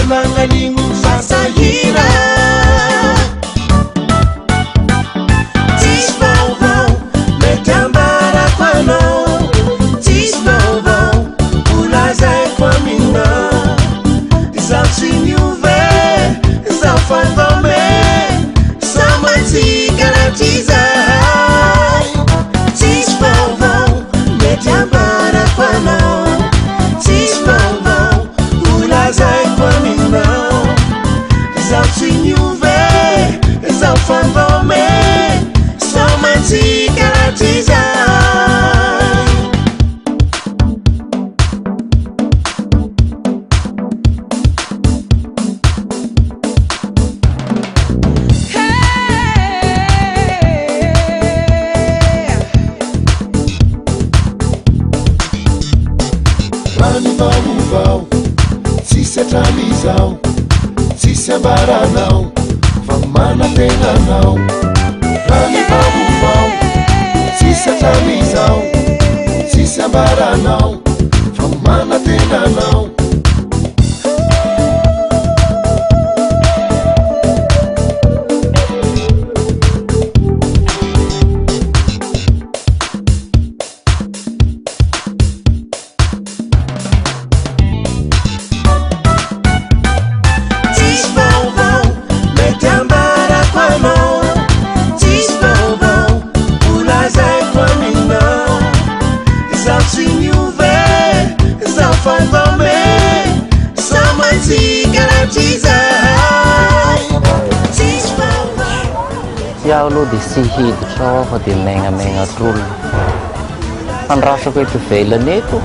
nananino fasahira tsisy vaovao mety ambarako anao tsisy vaovao volazaiko aminao zaho tsy niove zaho fandome samatsika rahatry zahay tsisy vaovao mety ambarako anao tsisy vaovao volazaiko aminao zaho tsy niove zaho fandome samatsika rahatry zahay Vaovao tsisy atramizao tsisy ambaranao fa manatenanao rany vaovao tsisy atramizao tsisy ambaranao fa manatenanao Iaho aloha dia tsy hiditra ao fa dia megnamegna trolo andrasako eto ivelany eto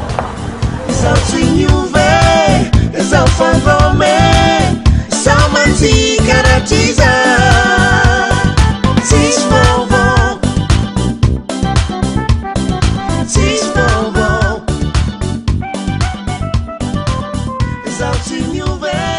zaho tsy niove zaho fandome samatsika rahatry zahay tsisy vaovao tsisy vaovao zaho tsy niove